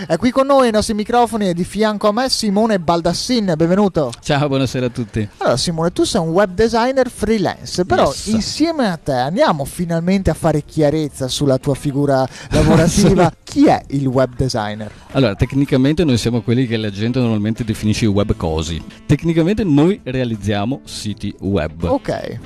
È qui con noi ai nostri microfoni e di fianco a me Simone Baldassin, benvenuto. Ciao, buonasera a tutti. Allora Simone, tu sei un web designer freelance, però Yes. Insieme a te andiamo finalmente a fare chiarezza sulla tua figura lavorativa. Chi è il web designer? Allora, tecnicamente noi siamo quelli che la gente normalmente definisce web cosi. Tecnicamente noi realizziamo siti web. Ok.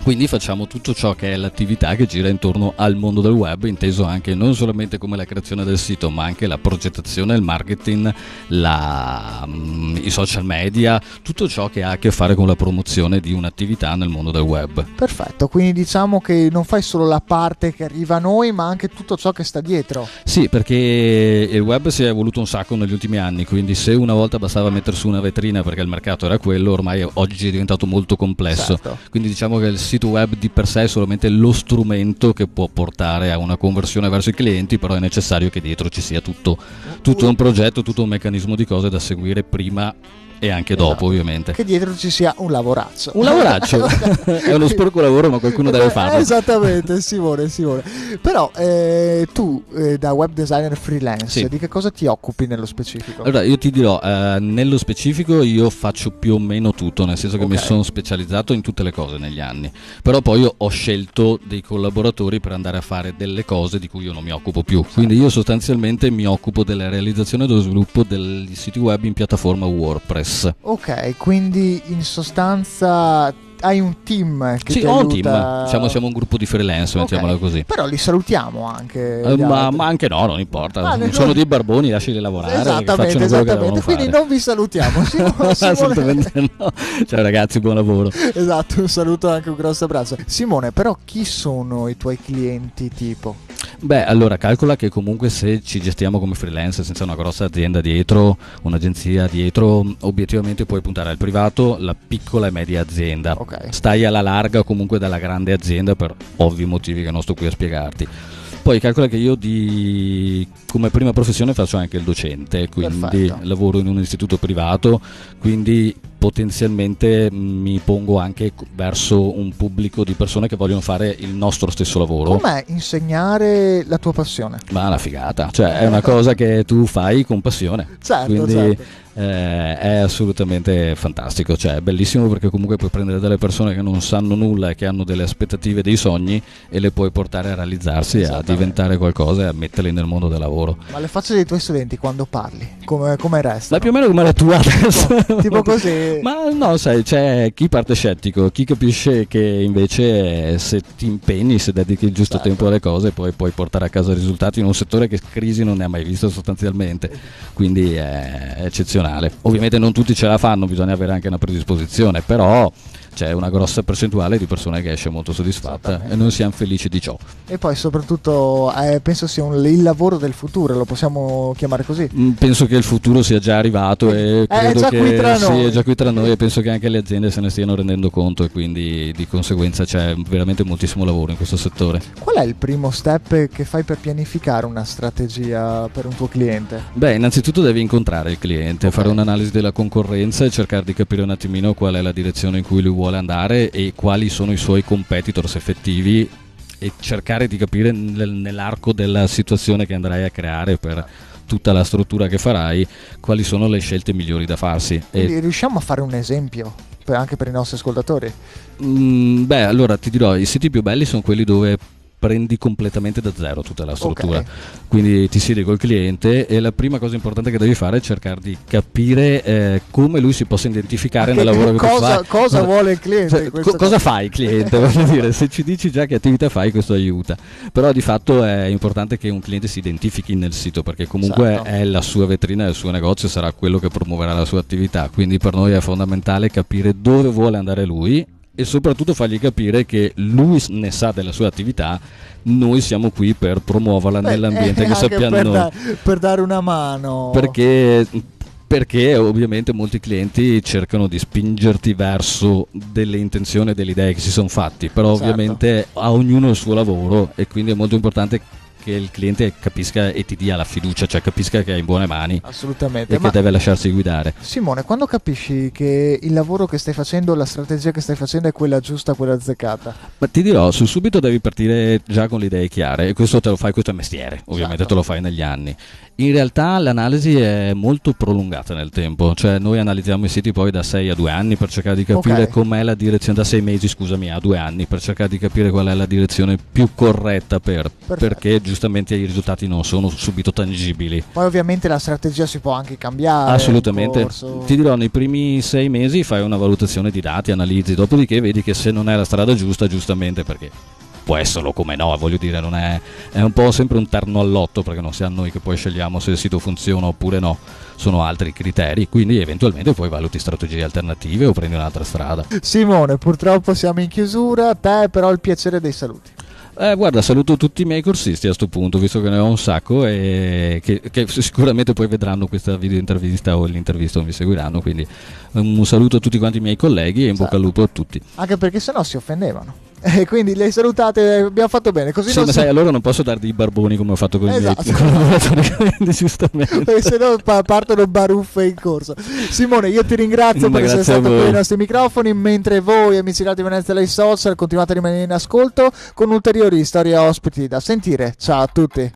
Quindi facciamo tutto ciò che è l'attività che gira intorno al mondo del web, inteso anche non solamente come la creazione del sito, ma anche la progettazione, il marketing, i social media, tutto ciò che ha a che fare con la promozione di un'attività nel mondo del web. Perfetto, quindi diciamo che non fai solo la parte che arriva a noi, ma anche tutto ciò che sta dietro. Sì, perché il web si è evoluto un sacco negli ultimi anni, quindi se una volta bastava mettere su una vetrina perché il mercato era quello, ormai oggi è diventato molto complesso. Certo. Quindi diciamo che il sito web di per sé è solamente lo strumento che può portare a una conversione verso i clienti, però è necessario che dietro ci sia tutto un progetto, tutto un meccanismo di cose da seguire prima e anche dopo, ovviamente. Che dietro ci sia un lavoraccio. Un lavoraccio. È uno sporco lavoro, ma qualcuno deve farlo. Esattamente, Simone. Però tu da web designer freelance, Sì. di che cosa ti occupi nello specifico? Allora, io ti dirò, nello specifico io faccio più o meno tutto, nel senso che mi sono specializzato in tutte le cose negli anni, però poi io ho scelto dei collaboratori per andare a fare delle cose di cui io non mi occupo più, quindi io sostanzialmente mi occupo della realizzazione e dello sviluppo degli siti web in piattaforma WordPress. Ok, quindi in sostanza hai un team che Sì, ti ho un aiuta. team, siamo un gruppo di freelance, Ok. mettiamola così. Però li salutiamo anche. gli Ma altri. anche no, non importa, Ah, sono dei barboni, lasciali lavorare, che facciano quello che Esattamente. devono Quindi fare. non vi salutiamo. Simone. Assolutamente no. Ciao ragazzi, buon lavoro. Esatto, un saluto e anche un grosso abbraccio. Simone, però chi sono i tuoi clienti tipo? Beh, allora calcola che comunque se ci gestiamo come freelance senza una grossa azienda dietro, un'agenzia dietro, obiettivamente puoi puntare al privato, la piccola e media azienda. Ok. Stai alla larga comunque dalla grande azienda per ovvi motivi che non sto qui a spiegarti. Poi calcola che io come prima professione faccio anche il docente, quindi Perfetto. lavoro in un istituto privato, quindi potenzialmente mi pongo anche verso un pubblico di persone che vogliono fare il nostro stesso lavoro. Com'è insegnare la tua passione? Ma è una figata, cioè è una cosa che tu fai con passione, Certo, quindi certo. è assolutamente fantastico, cioè è bellissimo perché comunque puoi prendere delle persone che non sanno nulla e che hanno delle aspettative, dei sogni e le puoi portare a realizzarsi, a Esattamente. diventare qualcosa e a metterli nel mondo del lavoro. Ma le facce dei tuoi studenti quando parli, come restano? Ma più o meno come la tua adesso. Tipo così. Ma no, sai, c'è chi parte scettico, chi capisce che invece se ti impegni, se dedichi il giusto Certo. tempo alle cose, poi puoi portare a casa risultati in un settore che crisi non ne ha mai visto sostanzialmente, quindi è eccezionale. Ovviamente non tutti ce la fanno, bisogna avere anche una predisposizione, però c'è una grossa percentuale di persone che esce molto soddisfatta e noi siamo felici di ciò. E poi soprattutto penso sia il lavoro del futuro, lo possiamo chiamare così. Penso che il futuro sia già arrivato e credo già che qui tra sì, noi. è già qui tra noi e penso che anche le aziende se ne stiano rendendo conto e quindi di conseguenza c'è veramente moltissimo lavoro in questo settore. Qual è il primo step che fai per pianificare una strategia per un tuo cliente? Beh, innanzitutto devi incontrare il cliente, fare un'analisi della concorrenza e cercare di capire un attimino qual è la direzione in cui lui vuole andare e quali sono i suoi competitors effettivi e cercare di capire nell'arco della situazione che andrai a creare per tutta la struttura che farai quali sono le scelte migliori da farsi. Quindi riusciamo a fare un esempio anche per i nostri ascoltatori? Beh, allora ti dirò, i siti più belli sono quelli dove prendi completamente da zero tutta la struttura, Ok. quindi ti siedi col cliente e la prima cosa importante che devi fare è cercare di capire come lui si possa identificare nel lavoro che tu fai. Cosa vuole il cliente? Cioè, in questa cosa fa il cliente? Voglio dire, se ci dici già che attività fai, questo aiuta. Però di fatto è importante che un cliente si identifichi nel sito perché comunque Certo. è la sua vetrina, il suo negozio, sarà quello che promuoverà la sua attività. Quindi per noi è fondamentale capire dove vuole andare lui e soprattutto fargli capire che lui ne sa della sua attività, noi siamo qui per promuoverla nell'ambiente che anche sappiamo noi. per dare una mano. Perché ovviamente molti clienti cercano di spingerti verso delle intenzioni e delle idee che si sono fatti, però Certo. ovviamente a ognuno il suo lavoro e quindi è molto importante che il cliente capisca e ti dia la fiducia, cioè capisca che è in buone mani Assolutamente. e che deve lasciarsi guidare. Simone, quando capisci che il lavoro che stai facendo, la strategia che stai facendo è quella giusta, quella azzeccata? Ma ti dirò, su subito devi partire già con le idee chiare e questo te lo fai, questo è mestiere, ovviamente Certo. te lo fai negli anni In realtà l'analisi è molto prolungata nel tempo, cioè noi analizziamo i siti poi da 6 a 2 anni per cercare di capire com'è la direzione, da 6 mesi scusami a 2 anni, per cercare di capire qual è la direzione più corretta perché giustamente i risultati non sono subito tangibili. Poi ovviamente la strategia si può anche cambiare. Assolutamente, ti dirò, nei primi 6 mesi fai una valutazione di dati, analizzi, dopodiché vedi che se non è la strada giusta, giustamente, perché può esserlo come no, voglio dire, non è un po' sempre un terno all'otto, perché non siamo noi che poi scegliamo se il sito funziona oppure no, sono altri criteri, quindi eventualmente poi valuti strategie alternative o prendi un'altra strada. Simone, purtroppo siamo in chiusura, te però il piacere dei saluti. Guarda, saluto tutti i miei corsisti a sto punto, visto che ne ho un sacco e che sicuramente poi vedranno questa video intervista o l'intervista o mi seguiranno, quindi un saluto a tutti quanti i miei colleghi e in bocca al lupo a tutti. Anche perché sennò si offendevano. E quindi le salutate, abbiamo fatto bene. Così sì, ma sai, allora non posso darti i barboni come ho fatto con i miei collaboratori, giustamente. Se no partono baruffe in corso. Simone, io ti ringrazio per essere stato qui ai nostri microfoni, mentre voi, amici di Venezia dai social, continuate a rimanere in ascolto con ulteriori storie ospiti da sentire. Ciao a tutti.